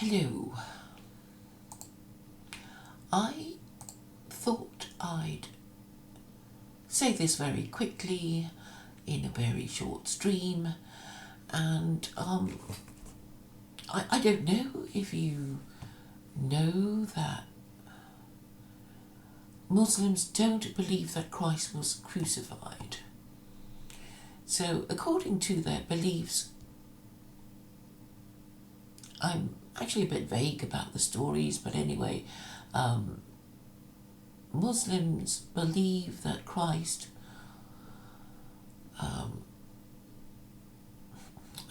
Hello. I thought I'd say this very quickly in a very short stream, and I don't know if you know that Muslims don't believe that Christ was crucified. So according to their beliefs, I'm actually a bit vague about the stories, but anyway, Muslims believe that Christ,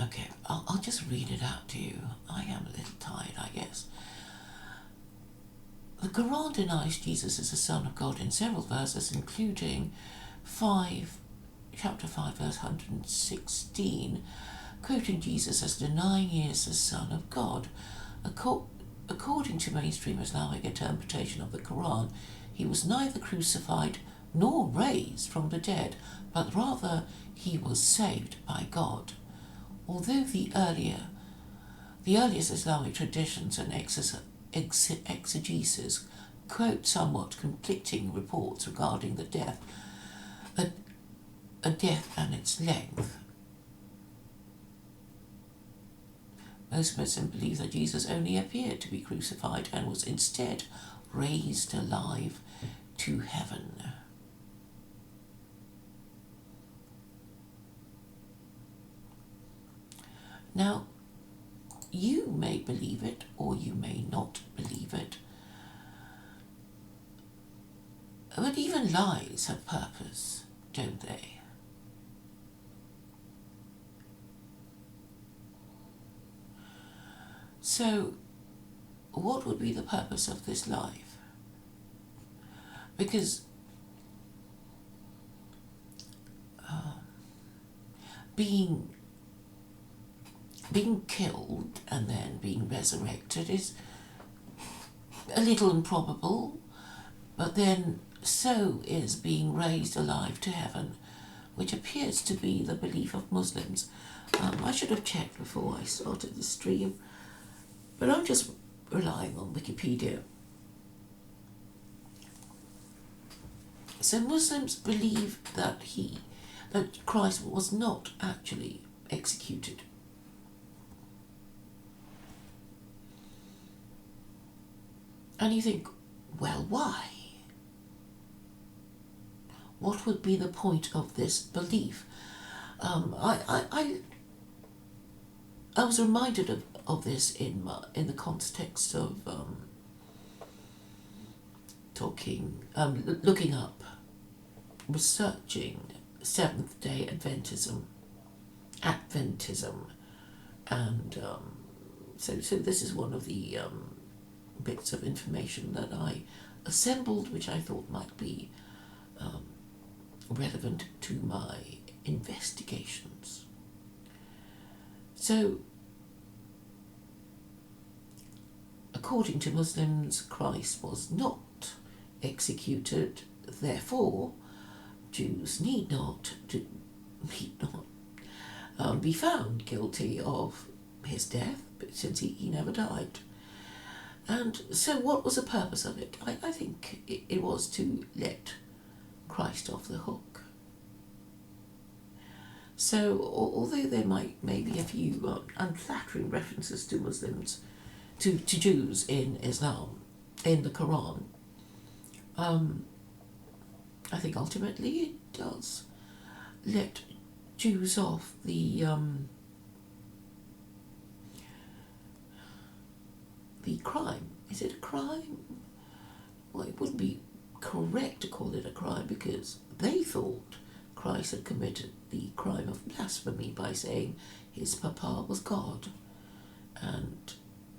okay, I'll just read it out to you. I am a little tired, I guess. The Koran denies Jesus is the Son of God in several verses, including chapter 5, verse 116, quoting Jesus as denying he is the Son of God. According to mainstream Islamic interpretation of the Quran, he was neither crucified nor raised from the dead, but rather he was saved by God. Although the earliest Islamic traditions and exegesis quote somewhat conflicting reports regarding the death, a death and its length, most Muslims believe that Jesus only appeared to be crucified and was instead raised alive to heaven. Now, you may believe it or you may not believe it, but even lies have purpose, don't they? So, what would be the purpose of this life? Because being killed and then being resurrected is a little improbable, but then so is being raised alive to heaven, which appears to be the belief of Muslims. I should have checked before I started the stream, but I'm just relying on Wikipedia. So Muslims believe that Christ was not actually executed. And you think, well, why? What would be the point of this belief? I was reminded of this in the context of looking up, researching Seventh-day Adventism, and so this is one of the bits of information that I assembled, which I thought might be relevant to my investigations. So, according to Muslims, Christ was not executed, therefore Jews need not be found guilty of his death, since he never died. And so what was the purpose of it? I think it was to let Christ off the hook. So although there may be a few unflattering references to Muslims, to Jews in Islam, in the Quran, I think ultimately it does let Jews off the crime. Is it a crime? Well, it wouldn't be correct to call it a crime, because they thought Christ had committed the crime of blasphemy by saying his papa was God. And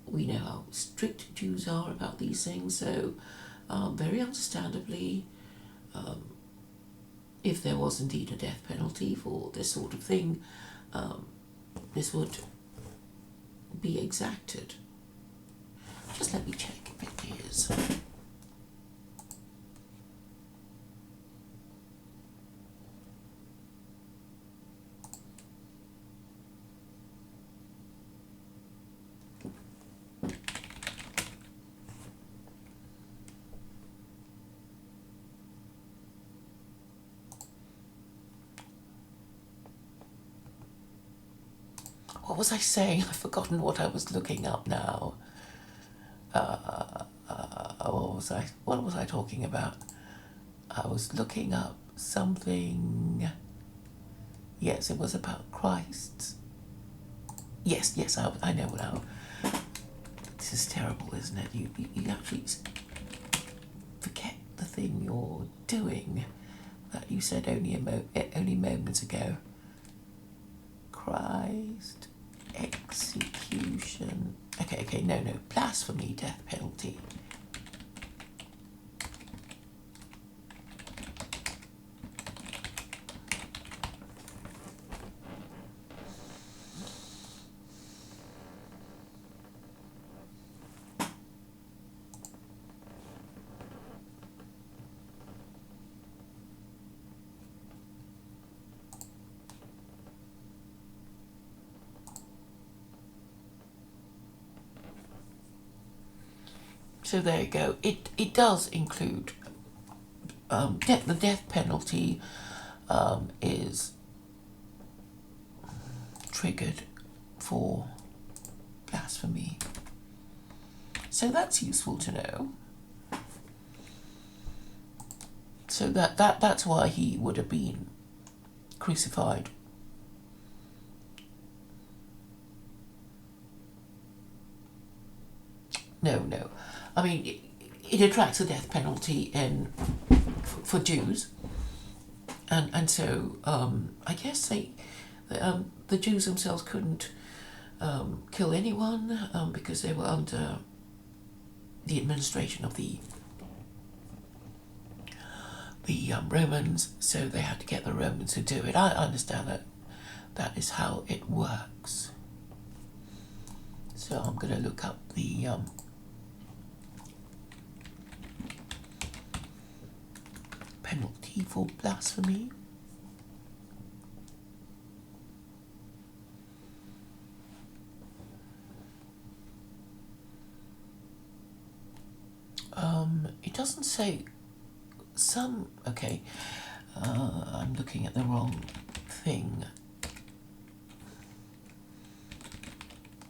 we know how strict Jews are about these things, so very understandably, if there was indeed a death penalty for this sort of thing, this would be exacted. Just let me check if it is. What was I saying? I've forgotten what I was looking up now. What was I talking about? I was looking up something. Yes, it was about Christ. Yes, I know now. This is terrible, isn't it? You actually forget the thing you're doing that you said only moments ago. Christ, execution. Okay, no, blasphemy, death penalty. So there you go. It does include the death penalty is triggered for blasphemy. So that's useful to know. So that's why he would have been crucified. No. I mean, it attracts the death penalty for Jews, and so I guess the Jews themselves couldn't kill anyone because they were under the administration of the Romans, so they had to get the Romans to do it. I understand that is how it works. So I'm going to look up the penalty for blasphemy. It doesn't say some. Okay, I'm looking at the wrong thing.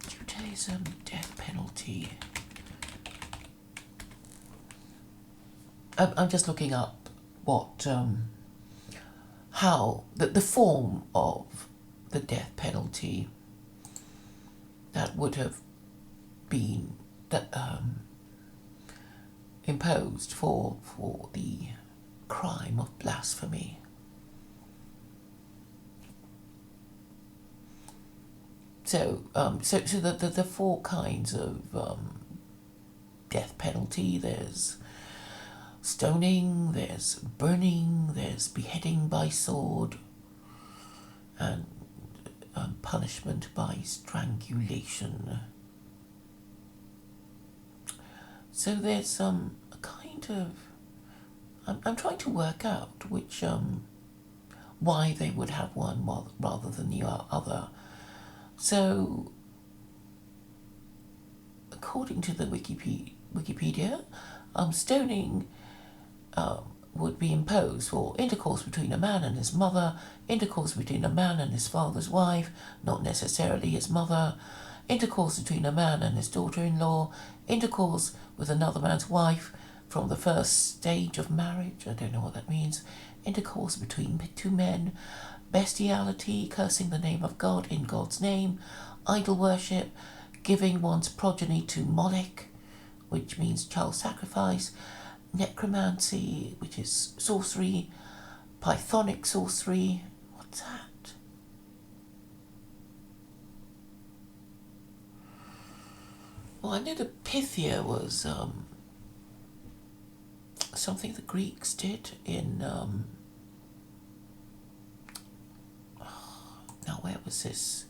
Judaism death penalty. I'm just looking up what how the form of the death penalty that would have been imposed for the crime of blasphemy. So the four kinds of death penalty. There's stoning, there's burning, there's beheading by sword, and punishment by strangulation. So there's a kind of... I'm trying to work out which... why they would have one rather than the other. So, according to the Wikipedia, stoning would be imposed for intercourse between a man and his mother, intercourse between a man and his father's wife, not necessarily his mother, intercourse between a man and his daughter-in-law, intercourse with another man's wife from the first stage of marriage, I don't know what that means, intercourse between two men, bestiality, cursing the name of God in God's name, idol worship, giving one's progeny to Moloch, which means child sacrifice, necromancy, which is sorcery, pythonic sorcery. What's that? Well, I know the Pythia was something the Greeks did in... now, where was this?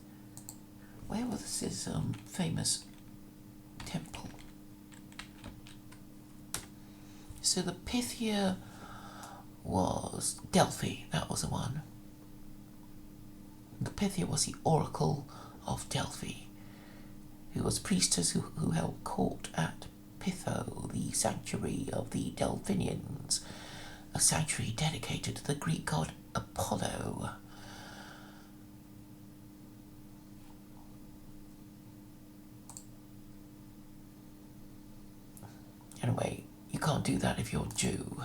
Where was this famous temple? So the Pythia was Delphi, that was the one. The Pythia was the oracle of Delphi, who was priestess who held court at Pytho, the sanctuary of the Delphinians, a sanctuary dedicated to the Greek god Apollo. Anyway, you can't do that if you're a Jew.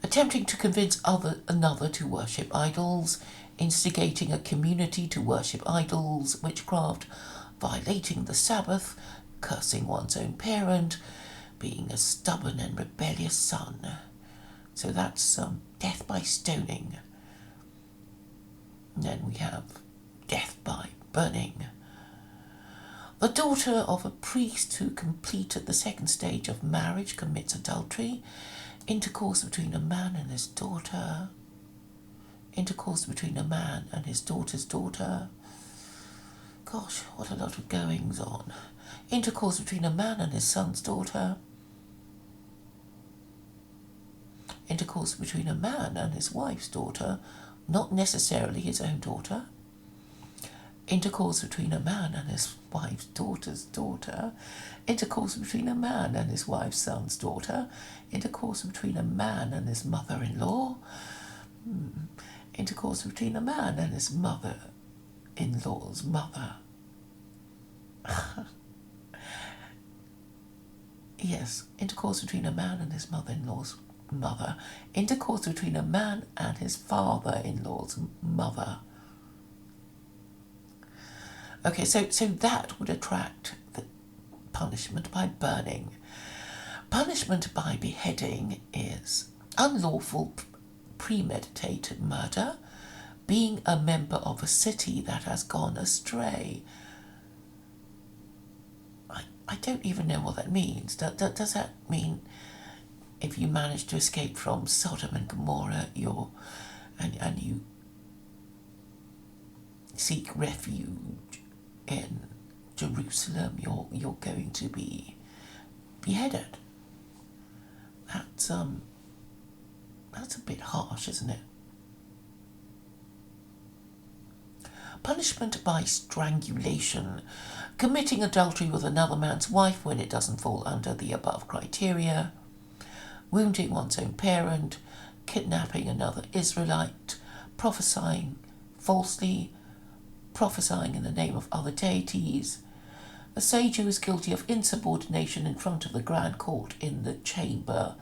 Attempting to convince another to worship idols, instigating a community to worship idols, witchcraft, violating the Sabbath, cursing one's own parent, being a stubborn and rebellious son. So that's death by stoning. And then we have death by burning. The daughter of a priest who completed the second stage of marriage commits adultery. Intercourse between a man and his daughter. Intercourse between a man and his daughter's daughter. Gosh, what a lot of goings on. Intercourse between a man and his son's daughter. Intercourse between a man and his wife's daughter, not necessarily his own daughter. Intercourse between a man and his wife's daughter's daughter. Intercourse between a man and his wife's son's daughter. Intercourse between a man and his mother-in-law. Intercourse between a man and his mother-in-law's mother. Yes, intercourse between a man and his mother-in-law's mother. Intercourse between a man and his father-in-law's mother. Okay, so that would attract the punishment by burning. Punishment by beheading is unlawful premeditated murder, being a member of a city that has gone astray. I don't even know what that means. Does that mean if you manage to escape from Sodom and Gomorrah, and you seek refuge in Jerusalem, you're going to be beheaded? That's a bit harsh, isn't it? Punishment by strangulation. Committing adultery with another man's wife when it doesn't fall under the above criteria. Wounding one's own parent. Kidnapping another Israelite. Prophesying falsely. Prophesying in the name of other deities. A sage who is guilty of insubordination in front of the grand court in the chamber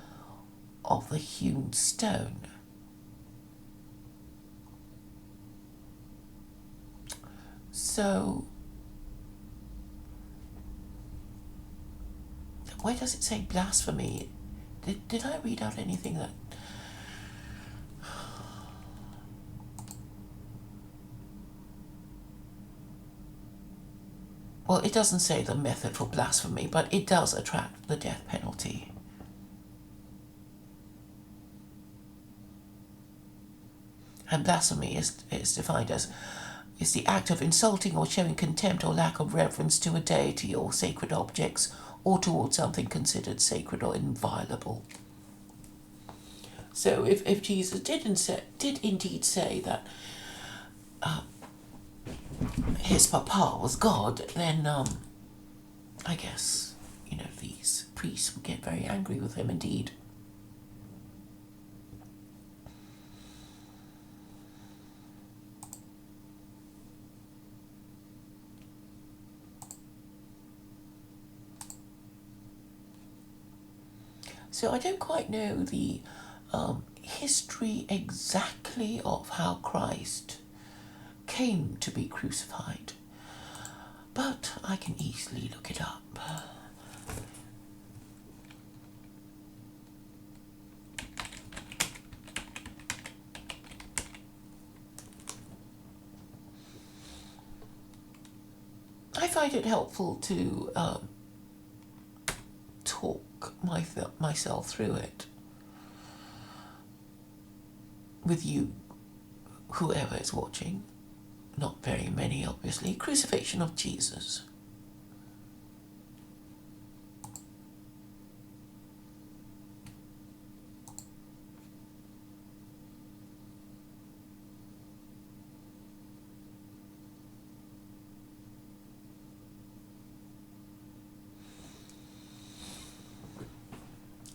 of the hewn stone. So, where does it say blasphemy? Did I read out anything that... Well, it doesn't say the method for blasphemy, but it does attract the death penalty. And blasphemy is defined as is the act of insulting or showing contempt or lack of reverence to a deity or sacred objects or towards something considered sacred or inviolable. So if Jesus did indeed say that his papa was God, then I guess, these priests would get very angry with him indeed. So I don't quite know the history exactly of how Christ came to be crucified, but I can easily look it up. I find it helpful to talk myself through it with you, whoever is watching. Not very many, obviously. Crucifixion of Jesus.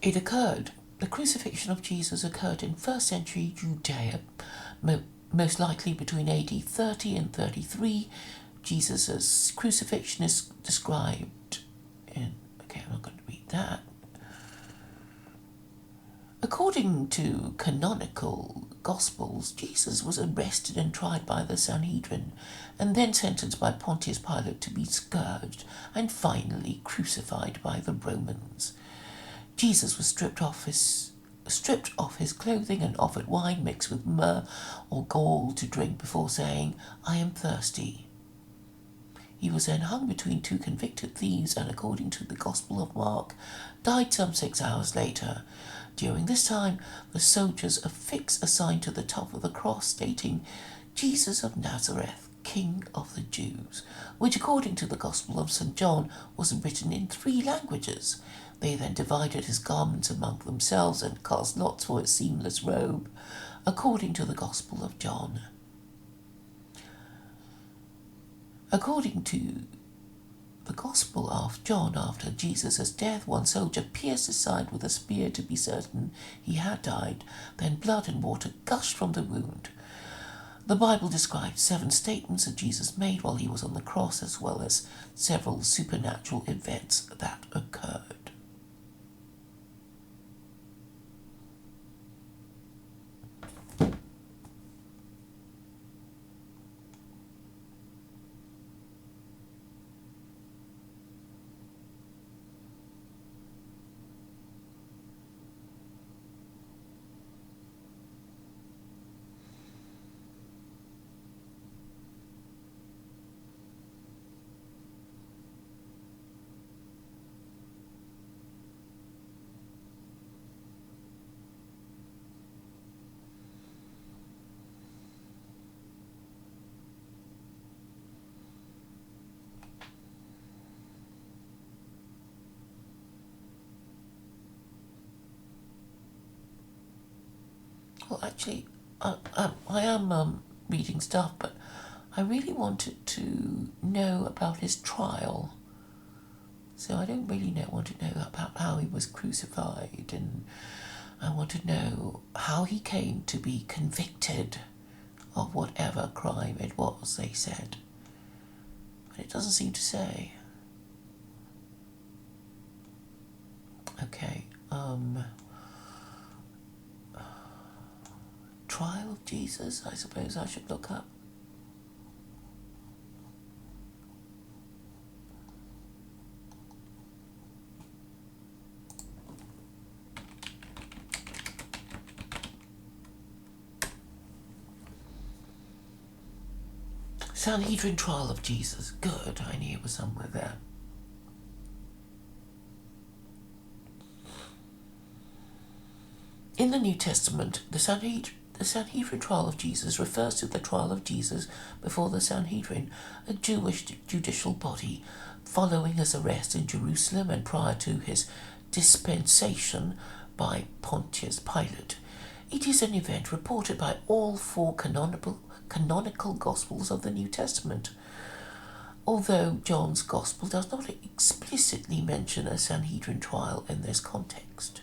It occurred. The crucifixion of Jesus occurred in 1st century Judea, most likely between AD 30 and 33. Jesus' crucifixion is described Okay, I'm not going to read that. According to canonical Gospels, Jesus was arrested and tried by the Sanhedrin, and then sentenced by Pontius Pilate to be scourged and finally crucified by the Romans. Jesus was stripped off his clothing and offered wine mixed with myrrh or gall to drink before saying, "I am thirsty." He was then hung between two convicted thieves and, according to the Gospel of Mark, died some 6 hours later. During this time, the soldiers affixed a sign to the top of the cross stating, "Jesus of Nazareth, King of the Jews," which, according to the Gospel of St. John, was written in 3 languages. They then divided his garments among themselves and cast lots for his seamless robe, according to the Gospel of John. According to the Gospel of John, after Jesus' death, one soldier pierced his side with a spear to be certain he had died. Then blood and water gushed from the wound. The Bible describes 7 statements that Jesus made while he was on the cross, as well as several supernatural events that occurred. Well, actually, I am reading stuff, but I really wanted to know about his trial. So I don't really want to know about how he was crucified, and I want to know how he came to be convicted of whatever crime it was, they said. But it doesn't seem to say. Okay, Trial of Jesus, I suppose I should look up. Sanhedrin trial of Jesus. Good, I knew it was somewhere there. In the New Testament, the Sanhedrin trial of Jesus refers to the trial of Jesus before the Sanhedrin, a Jewish judicial body, following his arrest in Jerusalem and prior to his dispensation by Pontius Pilate. It is an event reported by all 4 canonical Gospels of the New Testament, although John's Gospel does not explicitly mention a Sanhedrin trial in this context.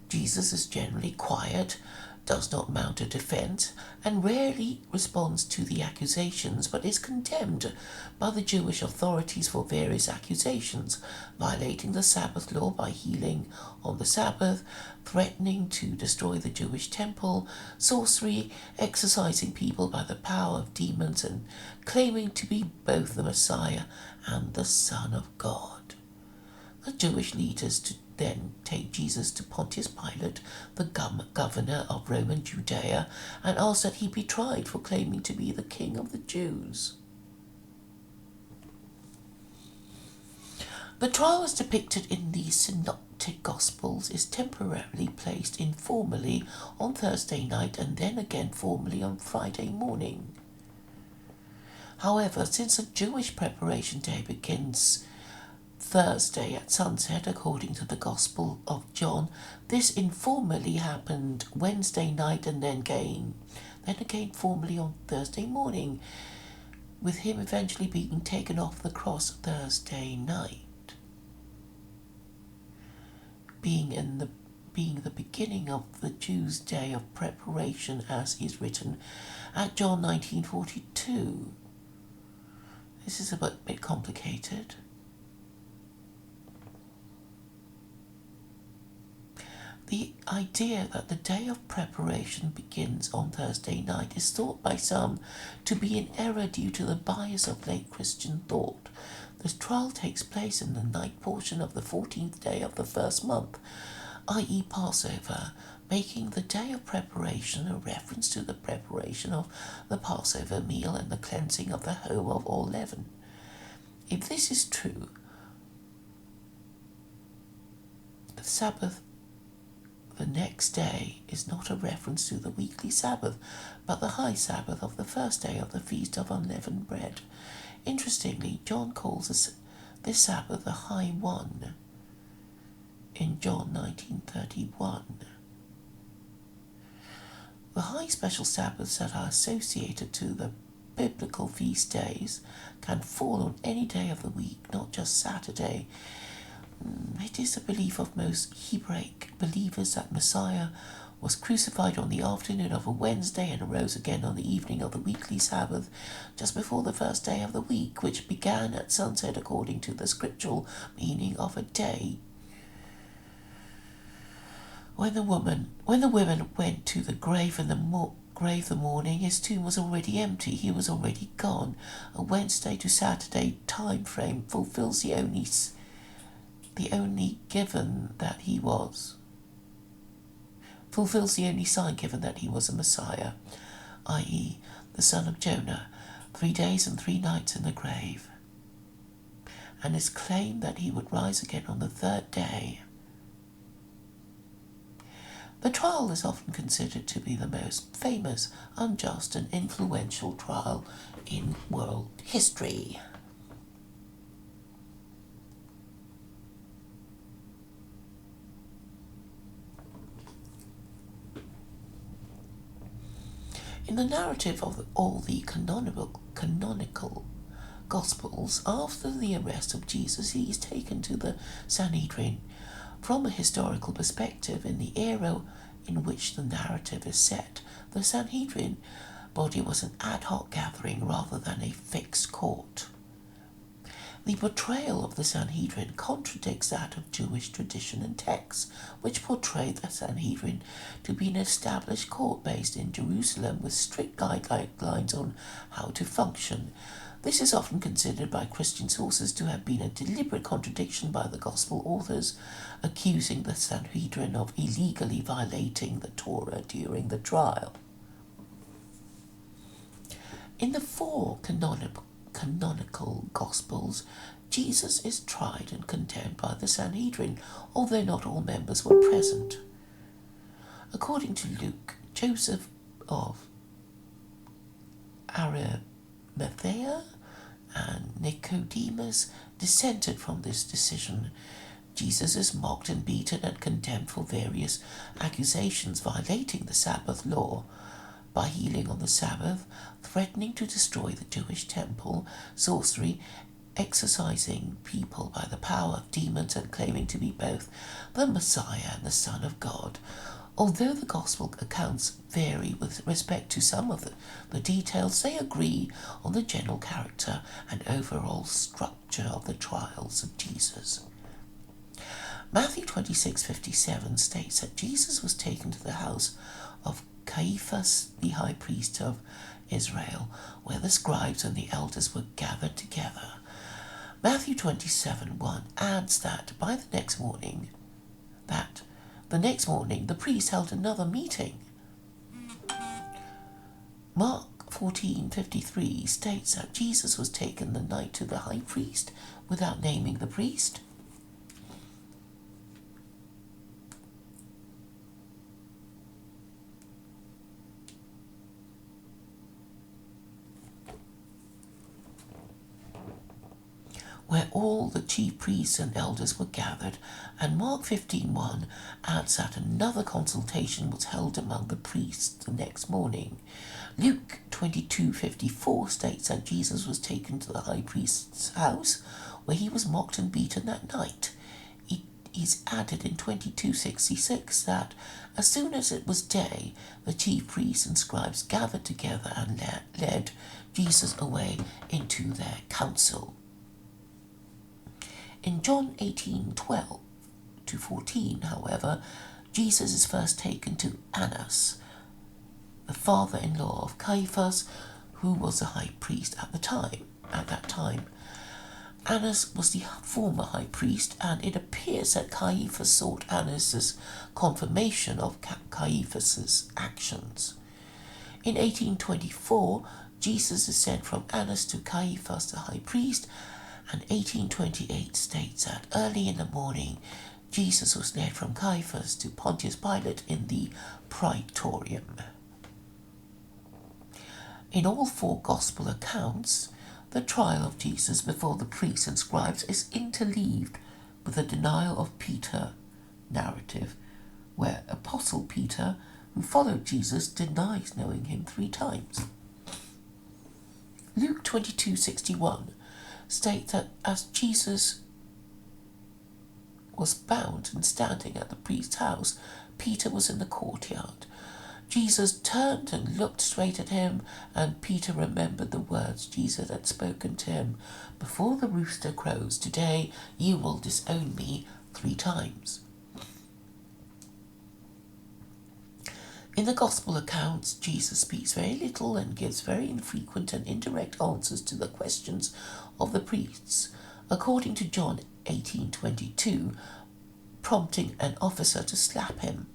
Jesus is generally quiet, does not mount a defense, and rarely responds to the accusations, but is condemned by the Jewish authorities for various accusations: violating the Sabbath law by healing on the Sabbath, threatening to destroy the Jewish temple, sorcery, exorcising people by the power of demons, and claiming to be both the Messiah and the Son of God. The Jewish leaders then take Jesus to Pontius Pilate, the governor of Roman Judea, and ask that he be tried for claiming to be the King of the Jews. The trial, as depicted in the Synoptic Gospels, is temporarily placed informally on Thursday night and then again formally on Friday morning. However, since the Jewish preparation day begins Thursday at sunset, according to the Gospel of John, this informally happened Wednesday night and then again formally on Thursday morning, with him eventually being taken off the cross Thursday night, being the beginning of the Jews' day of preparation, as is written at John 19:42. This is a bit complicated. The idea that the day of preparation begins on Thursday night is thought by some to be in error due to the bias of late Christian thought. The trial takes place in the night portion of the 14th day of the first month, i.e. Passover, making the day of preparation a reference to the preparation of the Passover meal and the cleansing of the home of all leaven. If this is true, the Sabbath the next day is not a reference to the weekly Sabbath, but the high Sabbath of the first day of the Feast of Unleavened Bread. Interestingly, John calls this Sabbath the high one in John 19:31. The high special Sabbaths that are associated to the biblical feast days can fall on any day of the week, not just Saturday. It is the belief of most Hebraic believers that Messiah was crucified on the afternoon of a Wednesday and arose again on the evening of the weekly Sabbath, just before the first day of the week, which began at sunset according to the scriptural meaning of a day. When the women went to the grave in the morning, his tomb was already empty. He was already gone. A Wednesday to Saturday time frame fulfills the only sign given that he was a Messiah, i.e. the son of Jonah, 3 days and 3 nights in the grave, and his claim that he would rise again on the 3rd day. The trial is often considered to be the most famous, unjust and influential trial in world history. In the narrative of all the canonical Gospels, after the arrest of Jesus, he is taken to the Sanhedrin. From a historical perspective, in the era in which the narrative is set, the Sanhedrin body was an ad hoc gathering rather than a fixed court. The portrayal of the Sanhedrin contradicts that of Jewish tradition and texts, which portray the Sanhedrin to be an established court based in Jerusalem with strict guidelines on how to function. This is often considered by Christian sources to have been a deliberate contradiction by the Gospel authors, accusing the Sanhedrin of illegally violating the Torah during the trial. In the 4 canonical Gospels, Jesus is tried and condemned by the Sanhedrin, although not all members were present. According to Luke, Joseph of Arimathea and Nicodemus dissented from this decision. Jesus is mocked and beaten and condemned for various accusations violating the Sabbath law, by healing on the Sabbath, threatening to destroy the Jewish temple, sorcery, exorcising people by the power of demons, and claiming to be both the Messiah and the Son of God. Although the Gospel accounts vary with respect to some of the details, they agree on the general character and overall structure of the trials of Jesus. Matthew 26:57 states that Jesus was taken to the house of Caiaphas, the high priest of Israel, where the scribes and the elders were gathered together. Matthew 27:1 adds that the next morning the priest held another meeting. Mark 14:53 states that Jesus was taken the night to the high priest without naming the priest. Where all the chief priests and elders were gathered, and Mark 15:1 adds that another consultation was held among the priests the next morning. Luke 22:54 states that Jesus was taken to the high priest's house, where he was mocked and beaten that night. It is added in 22:66 that as soon as it was day, the chief priests and scribes gathered together and led Jesus away into their council. In John 18:12-14, however, Jesus is first taken to Annas, the father-in-law of Caiaphas, who was the high priest at that time. Annas was the former high priest, and it appears that Caiaphas sought Annas' confirmation of Caiaphas' actions. In 1824, Jesus is sent from Annas to Caiaphas the high priest, and 1828 states that early in the morning, Jesus was led from Caiaphas to Pontius Pilate in the Praetorium. In all four Gospel accounts, the trial of Jesus before the priests and scribes is interleaved with the denial of Peter narrative, where Apostle Peter, who followed Jesus, denies knowing him 3 times. Luke 22:61 states that as Jesus was bound and standing at the priest's house, Peter was in the courtyard. Jesus turned and looked straight at him, and Peter remembered the words Jesus had spoken to him. Before the rooster crows today, you will disown me 3 times. In the Gospel accounts, Jesus speaks very little and gives very infrequent and indirect answers to the questions of the priests, according to John 18:22, prompting an officer to slap him.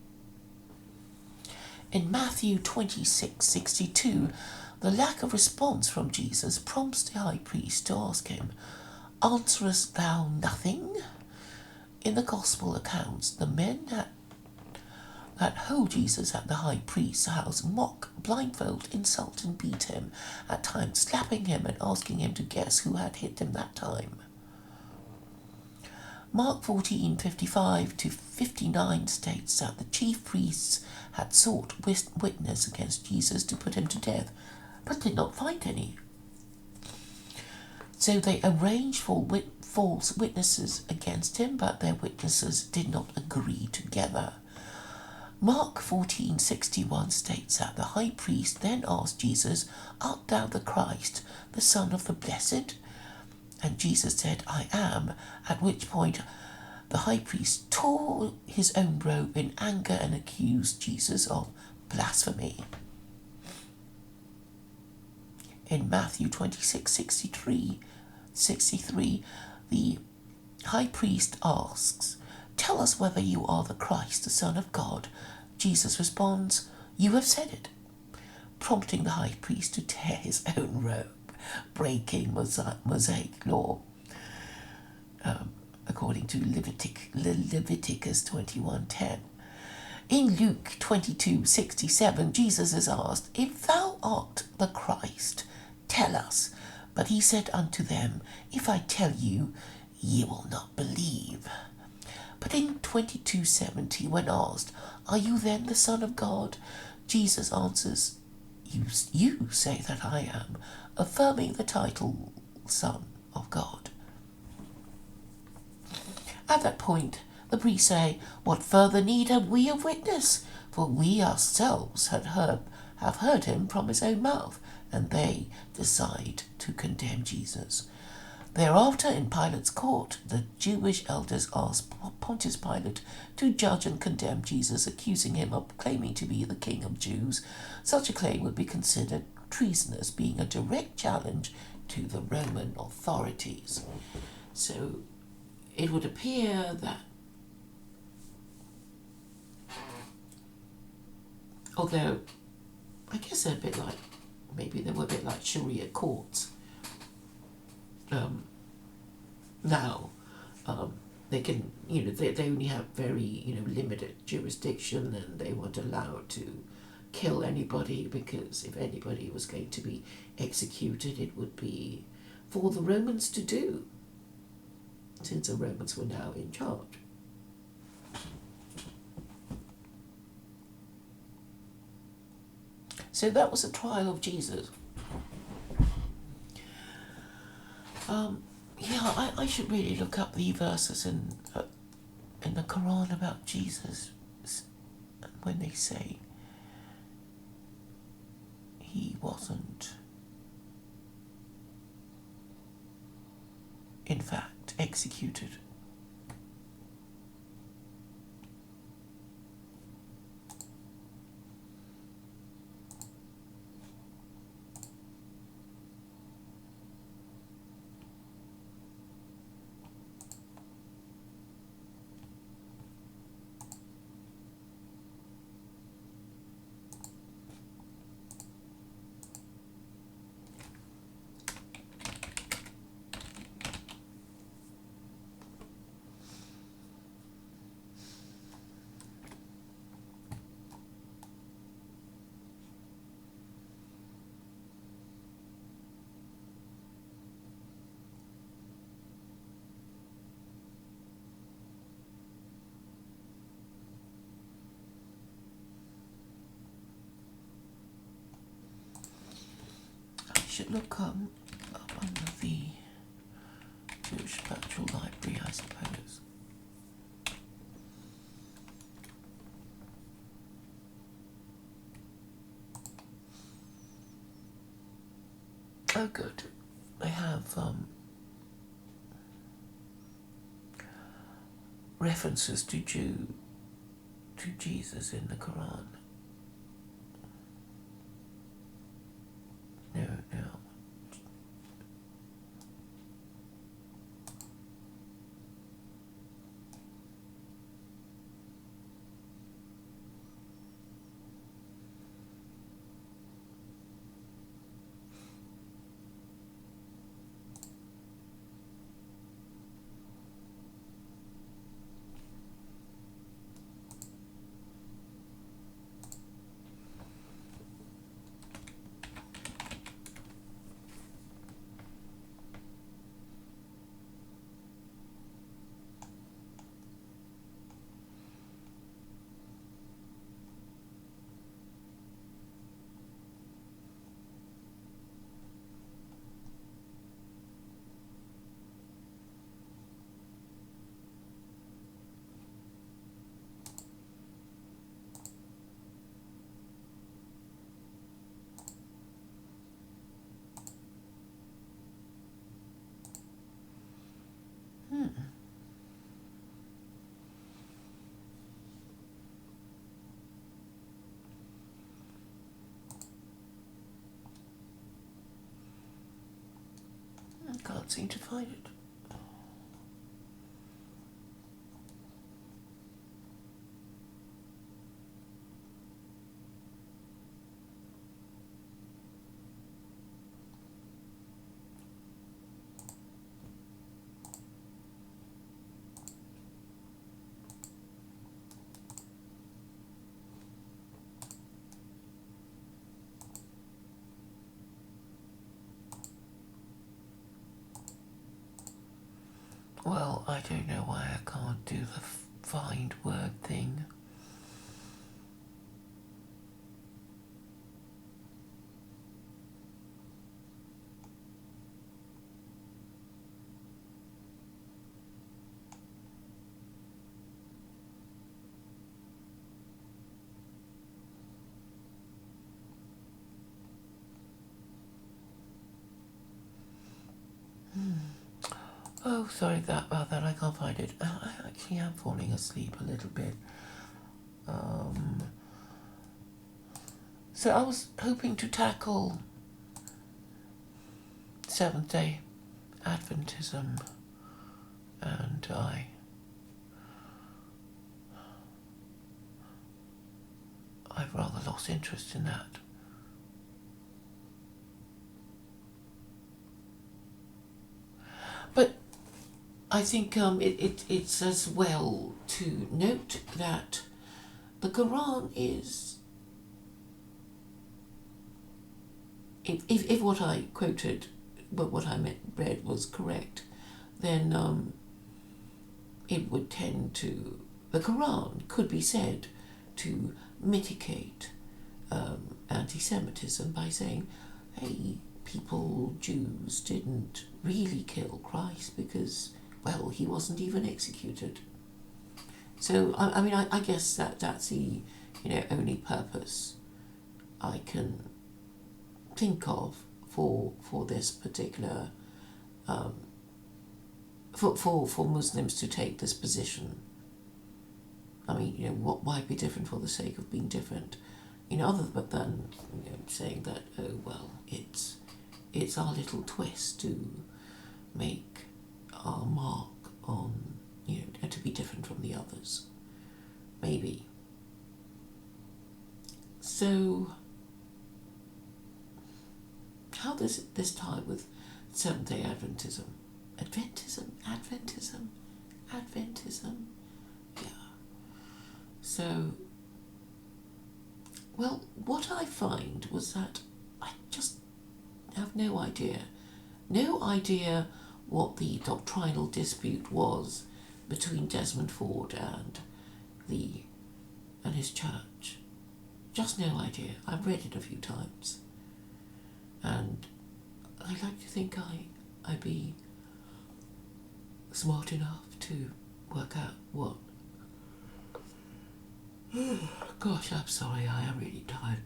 In Matthew 26:62, the lack of response from Jesus prompts the high priest to ask him, "Answerest thou nothing?" In the Gospel accounts, the men that hold Jesus at the high priest's house mock, blindfold, insult and beat him, at times slapping him and asking him to guess who had hit him that time. Mark 14:55-59 states that the chief priests had sought witness against Jesus to put him to death, but did not find any. So they arranged for false witnesses against him, but their witnesses did not agree together. Mark 14:61 states that the high priest then asked Jesus, "Art thou the Christ, the Son of the Blessed?" And Jesus said, "I am," at which point the high priest tore his own robe in anger and accused Jesus of blasphemy. In Matthew 26:63, the high priest asks, "Tell us whether you are the Christ, the Son of God." Jesus responds, "You have said it," prompting the high priest to tear his own robe, breaking Mosaic law, according to Leviticus 21:10. In Luke 22:67, Jesus is asked, "If thou art the Christ, tell us." But he said unto them, "If I tell you, ye will not believe." But in 22:70, when asked, "Are you then the Son of God?" Jesus answers, You say that I am, affirming the title Son of God. At that point, the priests say, "What further need have we of witness? For we ourselves have heard him from his own mouth." And they decide to condemn Jesus. Thereafter, in Pilate's court, the Jewish elders asked Pontius Pilate to judge and condemn Jesus, accusing him of claiming to be the King of Jews. Such a claim would be considered treasonous, being a direct challenge to the Roman authorities. So it would appear that, although I guess they're a bit like, maybe they were a bit like Sharia courts. Now, they can, they only have very, limited jurisdiction, and they weren't allowed to kill anybody, because if anybody was going to be executed, it would be for the Romans to do, since the Romans were now in charge. So that was the trial of Jesus. I should really look up the verses in the Koran about Jesus when they say he wasn't, in fact, executed. should look up under the Jewish Virtual Library, I suppose. Oh, good. They have references to Jesus in the Koran. No. I can't seem to find it. Well, I don't know why I can't do the find word thing. Oh, sorry about that. I can't find it. I actually am falling asleep a little bit. So I was hoping to tackle Seventh-day Adventism, and I've rather lost interest in that. But I think it's as well to note that the Quran is, if what I quoted, but what I read was correct, then it would tend to, the Quran could be said to mitigate anti-Semitism by saying, hey, Jews didn't really kill Christ because, well, he wasn't even executed. So, I mean, I guess that's the, only purpose I can think of for this particular, for Muslims to take this position. I mean, why be different for the sake of being different? Other than saying that, oh well, it's our little twist to make our mark on, and to be different from the others. Maybe. So, how does this tie with Seventh-day Adventism? Adventism? Yeah. So, well, what I find was that I just have no idea what the doctrinal dispute was between Desmond Ford and his church. Just no idea. I've read it a few times, and I like to think I be smart enough to work out what. Gosh, I'm sorry, I am really tired.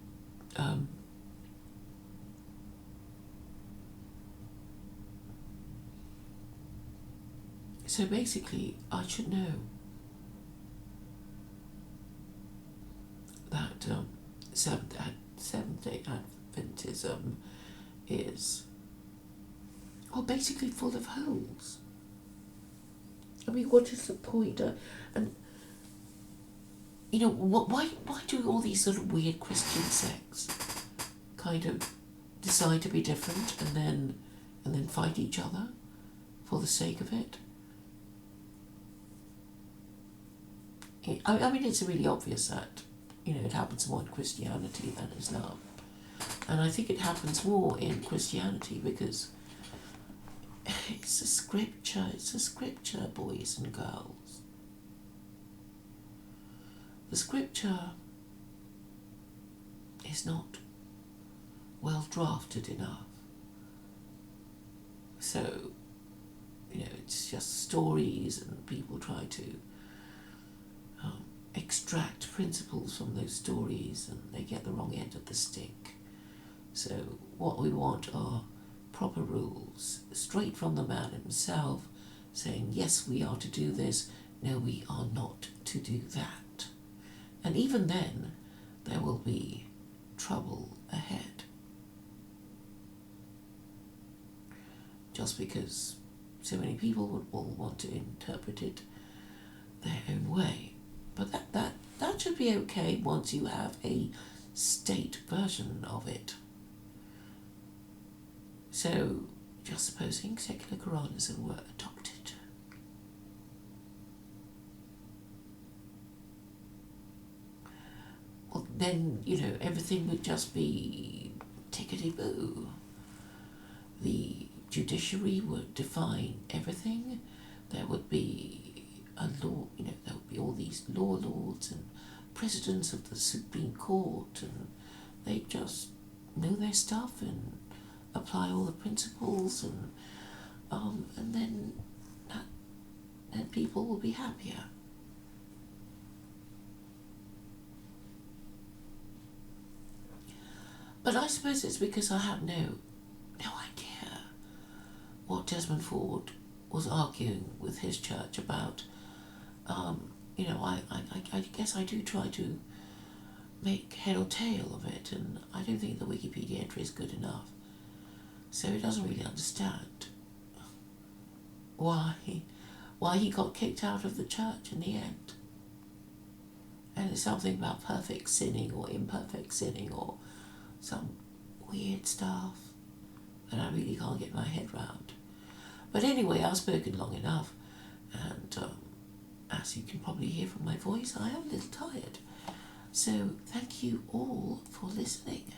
So basically, I should know that Seventh-day Adventism is, well, basically full of holes. I mean, what is the point? And why do all these sort of weird Christian sects kind of decide to be different and then fight each other for the sake of it? I mean, it's really obvious that it happens more in Christianity than Islam, and I think it happens more in Christianity because it's a scripture. It's a scripture, boys and girls. The scripture is not well drafted enough. So, it's just stories, and people try to extract principles from those stories, and they get the wrong end of the stick. So what we want are proper rules, straight from the man himself, saying, yes, we are to do this, no, we are not to do that. And even then, there will be trouble ahead. Just because so many people would all want to interpret it their own way. But that should be okay once you have a state version of it. So, just supposing secular Quranism were adopted. Well, then, everything would just be tickety-boo. The judiciary would define everything. There would be a law, there would be all these law lords and presidents of the Supreme Court, and they just know their stuff and apply all the principles, and then people will be happier. But I suppose it's because I have no idea what Desmond Ford was arguing with his church about. I guess I do try to make head or tail of it, and I don't think the Wikipedia entry is good enough. So he doesn't really understand why he got kicked out of the church in the end. And it's something about perfect sinning or imperfect sinning or some weird stuff that I really can't get my head round. But anyway, I've spoken long enough, and as you can probably hear from my voice, I am a little tired. So thank you all for listening.